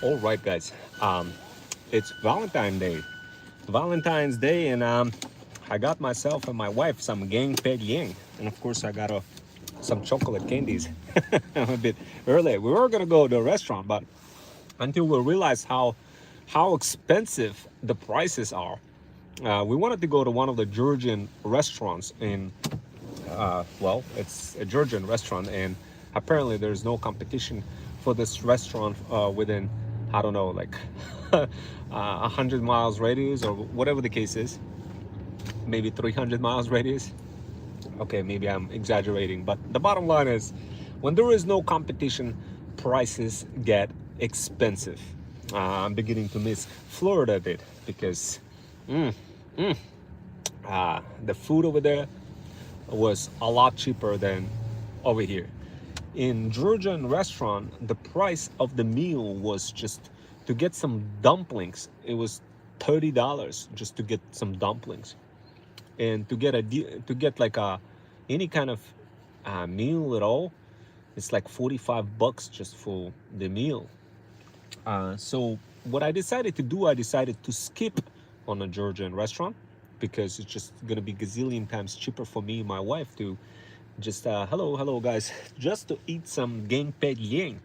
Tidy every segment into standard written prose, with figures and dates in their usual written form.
All right, guys. It's Valentine's Day, and I got myself and my wife some gang peg yang, and of course I got some chocolate candies. A bit earlier. We were gonna go to a restaurant, but until we realized how expensive the prices are, we wanted to go to one of the Georgian restaurants in well, it's a Georgian restaurant, and apparently there's no competition for this restaurant within, I don't know, like 100 miles radius or whatever the case is, maybe 300 miles radius. Okay, maybe I'm exaggerating, but the bottom line is, when there is no competition, prices get expensive. I'm beginning to miss Florida a bit because the food over there was a lot cheaper than over here. In Georgian restaurant, the price of the meal was just to get some dumplings. It was $30 just to get some dumplings, and to get like a any kind of meal at all, it's like 45 bucks just for the meal. So what I decided to do, I decided to skip on a Georgian restaurant because it's just gonna be gazillion times cheaper for me and my wife to just hello guys, just to eat some gang peg yang,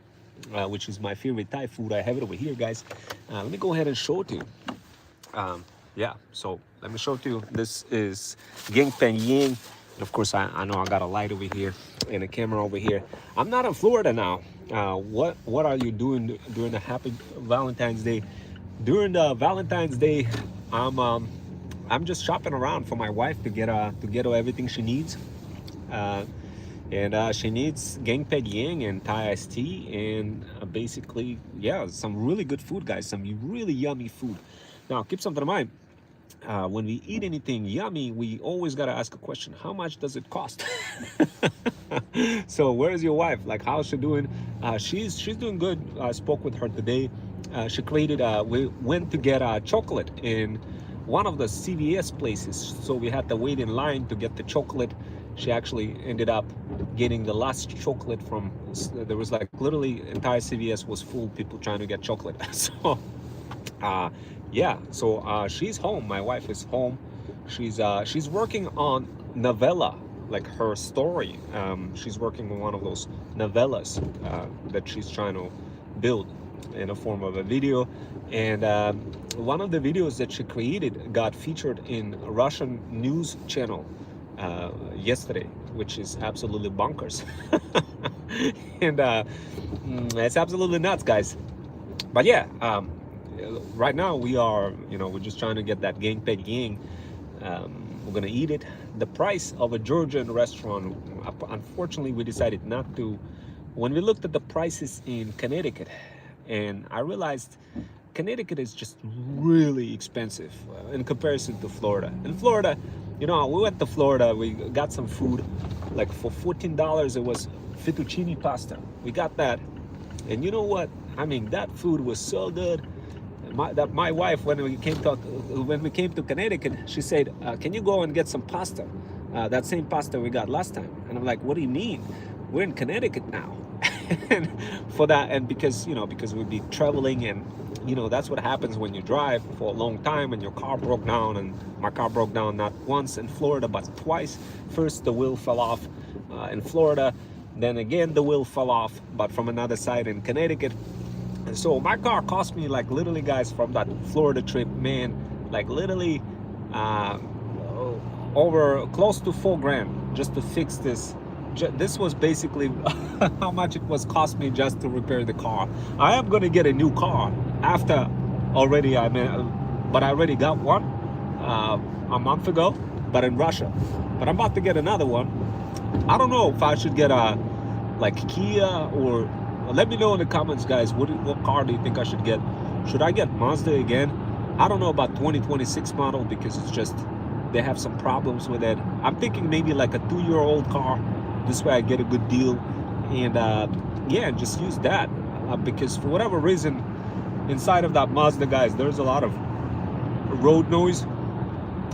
which is my favorite Thai food. I have it over here, guys. Let me go ahead and show it to you. Yeah, so let me show it to you. This is gang peg yang. And of course, I know I got a light over here and a camera over here. I'm not in Florida now. What are you doing during the happy Valentine's Day? During the Valentine's Day, I'm just shopping around for my wife to get her everything she needs. And she needs gang peg yang and Thai iced tea, and basically, yeah, some really good food, guys. Some really yummy food. Now, keep something in mind. When we eat anything yummy, we always got to ask a question: how much does it cost? So where is your wife? Like, how's she doing? She's doing good. I spoke with her today. She created we went to get chocolate in one of the CVS places, so we had to wait in line to get the chocolate. She actually ended up getting the last chocolate from, there was like literally entire CVS was full of people trying to get chocolate. So yeah, so she's home. My wife is home. She's working on novella, like her story. She's working on one of those novellas that she's trying to build in a form of a video. And one of the videos that she created got featured in a Russian news channel yesterday, which is absolutely bonkers. And it's absolutely nuts, guys. But yeah, right now we're just trying to get that gang peg yang. We're gonna eat it. The price of a Georgian restaurant, unfortunately, we decided not to. When we looked at the prices in Connecticut, and I realized Connecticut is just really expensive in comparison to Florida. In Florida, we went to Florida, we got some food, like for $14, it was fettuccine pasta. We got that, and you know what? I mean, that food was so good. My wife, when we came to Connecticut, she said, "Can you go and get some pasta? That same pasta we got last time." And I'm like, "What do you mean? We're in Connecticut now." And for that, and because we'd be traveling, and that's what happens when you drive for a long time and your car broke down. And my car broke down not once in Florida but twice. First the wheel fell off in Florida, then again the wheel fell off, but from another side in Connecticut. And so my car cost me, like, literally, guys, from that Florida trip, man, like literally over close to $4,000 just to fix this. This was basically how much it was cost me just to repair the car. I am going to get a new car after already. But I already got one a month ago, but in Russia. But I'm about to get another one. I don't know if I should get a Kia, or let me know in the comments, guys. What car do you think I should get? Should I get Mazda again? I don't know about 2026 model, because it's just they have some problems with it. I'm thinking maybe like a 2-year-old car. This way I get a good deal, and yeah, just use that because for whatever reason inside of that Mazda, guys, there's a lot of road noise,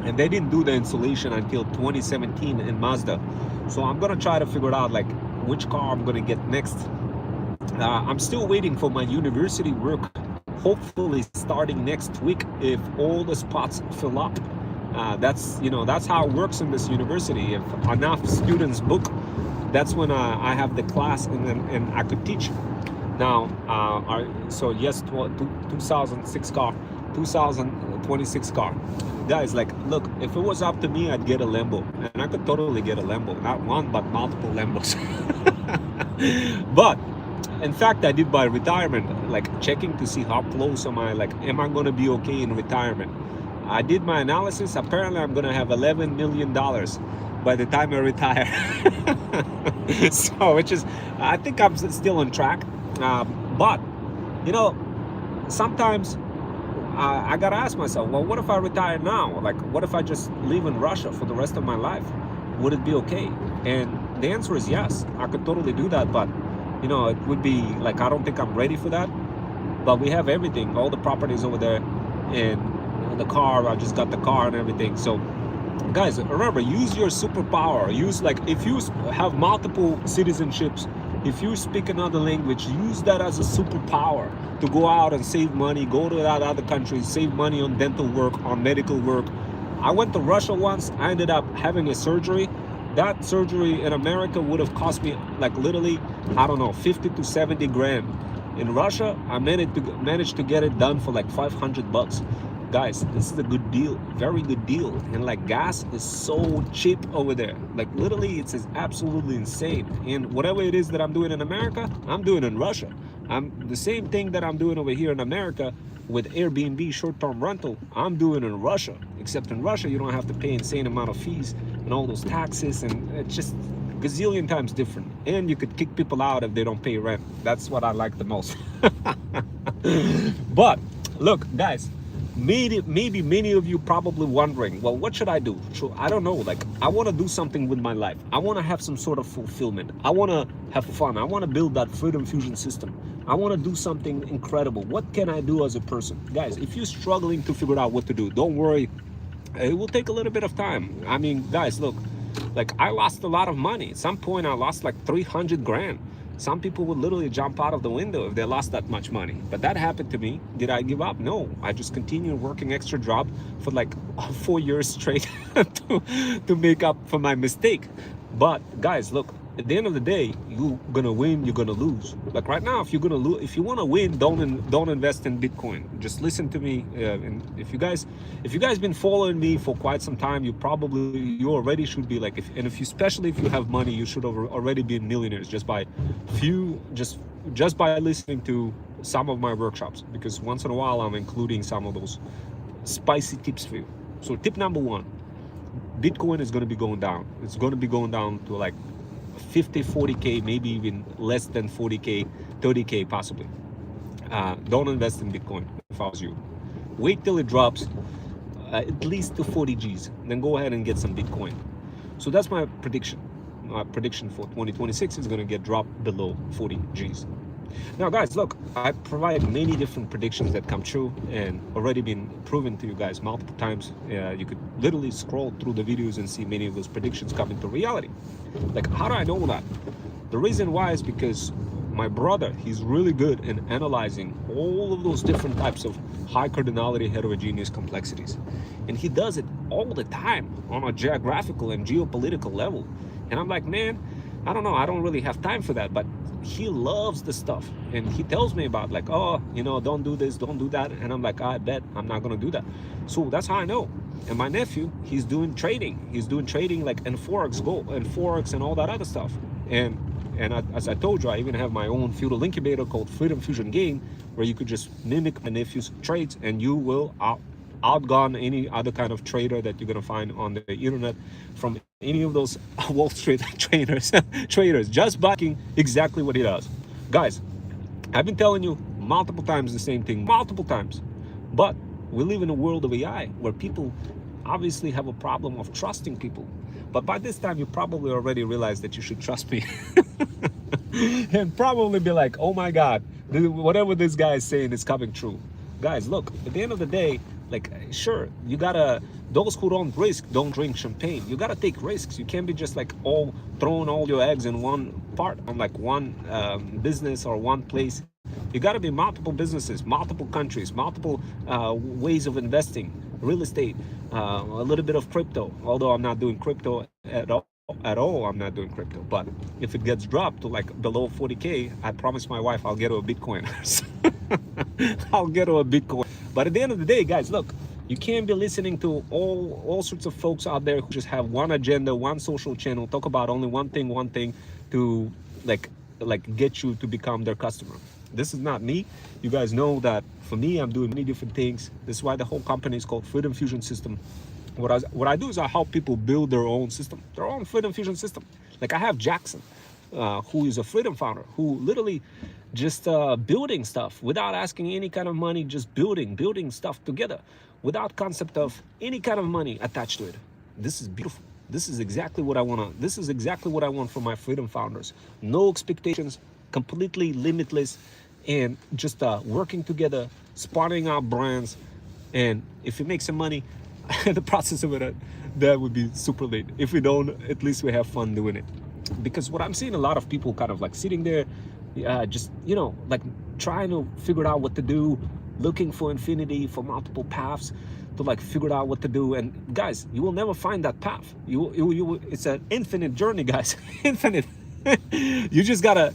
and they didn't do the insulation until 2017 in Mazda. So I'm gonna try to figure out like which car I'm gonna get next. I'm still waiting for my university work hopefully starting next week if all the spots fill up. That's how it works in this university. If enough students book, that's when I have the class, and I could teach. Now, so yes, 2006 car, 2026 car. Guys, like, look, if it was up to me, I'd get a Lambo, and I could totally get a Lambo, not one, but multiple Lambos. But in fact, I did by retirement, like checking to see how close am I, like, am I gonna be okay in retirement? I did my analysis. Apparently, I'm gonna have $11 million by the time I retire. So, which is, I think I'm still on track. But, you know, sometimes I gotta ask myself, well, what if I retire now? Like, what if I just live in Russia for the rest of my life? Would it be okay? And the answer is yes. I could totally do that, but it would be like, I don't think I'm ready for that. But we have everything, all the properties over there, and the car. I just got the car and everything. So, guys, remember, use your superpower. Use, like, if you have multiple citizenships, if you speak another language, use that as a superpower to go out and save money, go to that other country, save money on dental work, on medical work. I went to Russia once. I ended up having a surgery. That surgery in America would have cost me, like, literally, I don't know, 50 to 70 grand. In Russia, I managed to get it done for like $500. Guys, this is a good deal, very good deal. And like, gas is so cheap over there. Like, literally, it's absolutely insane. And whatever it is that I'm doing in America, I'm doing in Russia. I'm the same thing that I'm doing over here in America with Airbnb short-term rental. I'm doing in Russia, except in Russia you don't have to pay insane amount of fees and all those taxes, and it's just gazillion times different. And you could kick people out if they don't pay rent. That's what I like the most. But look, guys, maybe many of you probably wondering, well, what should I do? So I don't know. Like, I want to do something with my life. I want to have some sort of fulfillment. I want to have fun. I want to build that freedom fusion system. I want to do something incredible. What can I do as a person? Guys, if you're struggling to figure out what to do, don't worry. It will take a little bit of time. I mean, guys, look, like, I lost a lot of money. At some point, I lost like 300 grand. Some people would literally jump out of the window if they lost that much money. But that happened to me. Did I give up? No. I just continued working extra job for like 4 years straight to make up for my mistake. But guys, look, at the end of the day, you're gonna win, you're gonna lose. Like right now, if you're gonna lose, if you want to win, don't invest in Bitcoin. Just listen to me. And if you guys been following me for quite some time, you already should be like, especially if you have money, you should have already be millionaires just by listening to some of my workshops, because once in a while I'm including some of those spicy tips for you. So tip number 1, Bitcoin is going to be going down. It's going to be going down to like 50, 40K, maybe even less than 40K, 30K possibly. Don't invest in Bitcoin if I was you. Wait till it drops at least to 40 G's. Then go ahead and get some Bitcoin. So that's my prediction. My prediction for 2026 is going to get dropped below 40 G's. Now, guys, look, I provide many different predictions that come true and already been proven to you guys multiple times. You could literally scroll through the videos and see many of those predictions come into reality. Like, how do I know that? The reason why is because my brother, he's really good in analyzing all of those different types of high cardinality heterogeneous complexities. And he does it all the time on a geographical and geopolitical level. And I'm like, man, I don't know, I don't really have time for that, but he loves the stuff. And he tells me about, like, oh, don't do this, don't do that. And I'm like, I bet I'm not gonna do that. So that's how I know. And my nephew, he's doing trading. He's doing trading like in Forex, and all that other stuff. And as I told you, I even have my own feudal incubator called Freedom Fusion Game, where you could just mimic my nephew's trades, and you will outgun any other kind of trader that you're gonna find on the internet from any of those Wall Street traders, just backing exactly what he does. Guys, I've been telling you multiple times the same thing, multiple times, but we live in a world of AI where people obviously have a problem of trusting people. But by this time, you probably already realized that you should trust me. And probably be like, oh my God, whatever this guy is saying is coming true. Guys, look, at the end of the day, like, sure, those who don't risk don't drink champagne. You gotta take risks. You can't be just like throwing all your eggs in one part, on like one business or one place. You got to be multiple businesses, multiple countries, multiple ways of investing, real estate, a little bit of crypto. Although I'm not doing crypto at all. At all, I'm not doing crypto. But if it gets dropped to like below 40K, I promise my wife I'll get her a Bitcoin. I'll get her a Bitcoin. But at the end of the day, guys, look, you can't be listening to all sorts of folks out there who just have one agenda, one social channel, talk about only one thing to like get you to become their customer. This is not me. You guys know that for me, I'm doing many different things. This is why the whole company is called Freedom Fusion System. What I do is I help people build their own system, their own Freedom Fusion system. Like I have Jackson, who is a Freedom founder, who literally just building stuff without asking any kind of money, just building stuff together without concept of any kind of money attached to it. This is beautiful. This is exactly what I want. This is exactly what I want from my Freedom founders. No expectations, completely limitless, and just working together, spawning out brands. And if we make some money, the process of it, that would be super late. If we don't, at least we have fun doing it. Because what I'm seeing a lot of people kind of like sitting there, just, you know, like trying to figure out what to do, looking for infinity, for multiple paths to like figure out what to do. And guys, you will never find that path. It's an infinite journey, guys. Infinite. You just gotta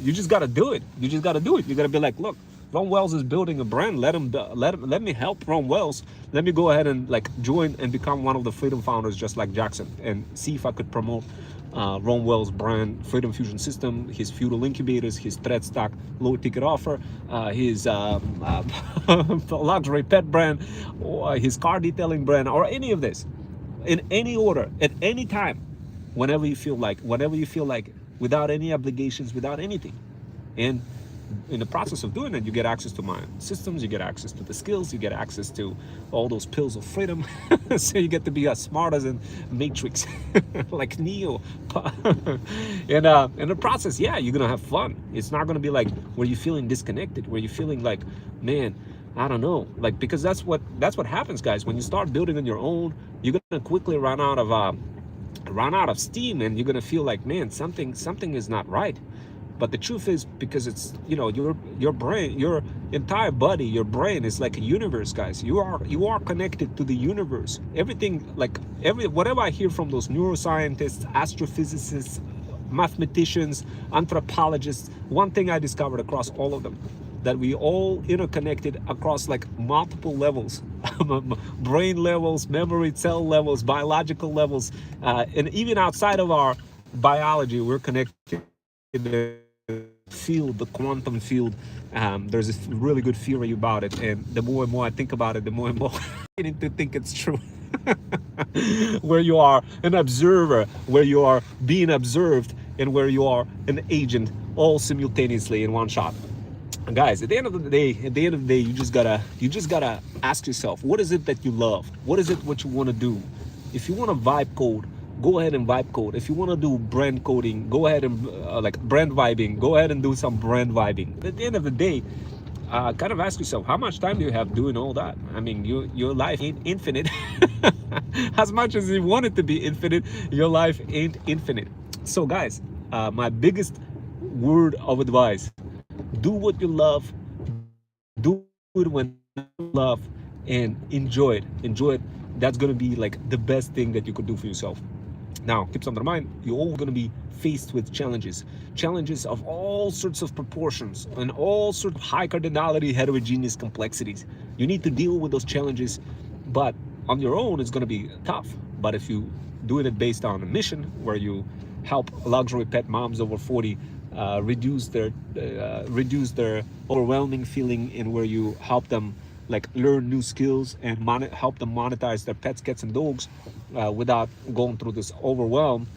do it. You just gotta do it. You gotta be like, look, Ron Wells is building a brand. Let me help Ron Wells. Let me go ahead and like join and become one of the Freedom founders, just like Jackson, and see if I could promote Ron Wells' brand, Freedom Fusion System, his feudal incubators, his thread stock low ticket offer, his luxury pet brand, or his car detailing brand, or any of this, in any order, at any time, whenever you feel like, without any obligations, without anything. And in the process of doing it, you get access to my systems, you get access to the skills, you get access to all those pills of freedom. So you get to be as smart as in Matrix, like Neo. And in the process, yeah, you're gonna have fun. It's not gonna be like where you're feeling disconnected, where you're feeling like, man, I don't know, like, because that's what happens, guys. When you start building on your own, you're gonna quickly run out of steam, and you're gonna feel like, man, something is not right. But the truth is, because it's, you know, your brain, your entire body, your brain is like a universe, guys. You are connected to the universe. Everything, like whatever I hear from those neuroscientists, astrophysicists, mathematicians, anthropologists, one thing I discovered across all of them, that we all interconnected across like multiple levels, brain levels, memory cell levels, biological levels, and even outside of our biology, we're connected in the field, the quantum field. There's this really good theory about it, and the more and more I think about it, the more and more I'm beginning to think it's true. Where you are an observer, where you are being observed, and where you are an agent, all simultaneously in one shot. And guys, at the end of the day, you just gotta ask yourself, what is it that you love? What is it what you want to do? If you want to vibe code, go ahead and vibe code. If you want to do brand coding, go ahead and like brand vibing, go ahead and do some brand vibing. At the end of the day, kind of ask yourself, how much time do you have doing all that? I mean, your life ain't infinite. As much as you want it to be infinite, your life ain't infinite. So guys, my biggest word of advice: do what you love, do it when you love, and enjoy it. Enjoy it. That's gonna be like the best thing that you could do for yourself. Now, keep something in mind, you're all going to be faced with challenges of all sorts of proportions and all sorts of high cardinality, heterogeneous complexities. You need to deal with those challenges, but on your own, it's going to be tough. But if you doing it based on a mission where you help luxury pet moms over 40 reduce their overwhelming feeling, and where you help them like learn new skills and help them monetize their pets, cats, and dogs without going through this overwhelm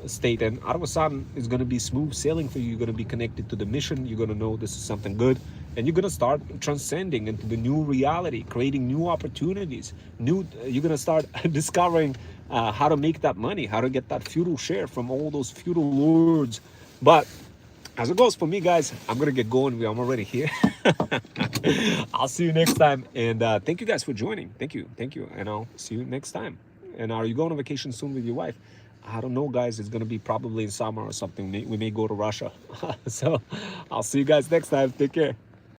state, and all of a sudden it's going to be smooth sailing for you. You're going to be connected to the mission. You're going to know this is something good, and you're going to start transcending into the new reality, creating new opportunities. You're going to start discovering how to make that money, how to get that feudal share from all those feudal lords. But as it goes for me, guys, I'm gonna get going. I'm already here. I'll see you next time, and thank you guys for joining. Thank you, and I'll see you next time. And are you going on vacation soon with your wife? I don't know, guys. It's gonna be probably in summer or something. We may go to Russia. So I'll see you guys next time. Take care.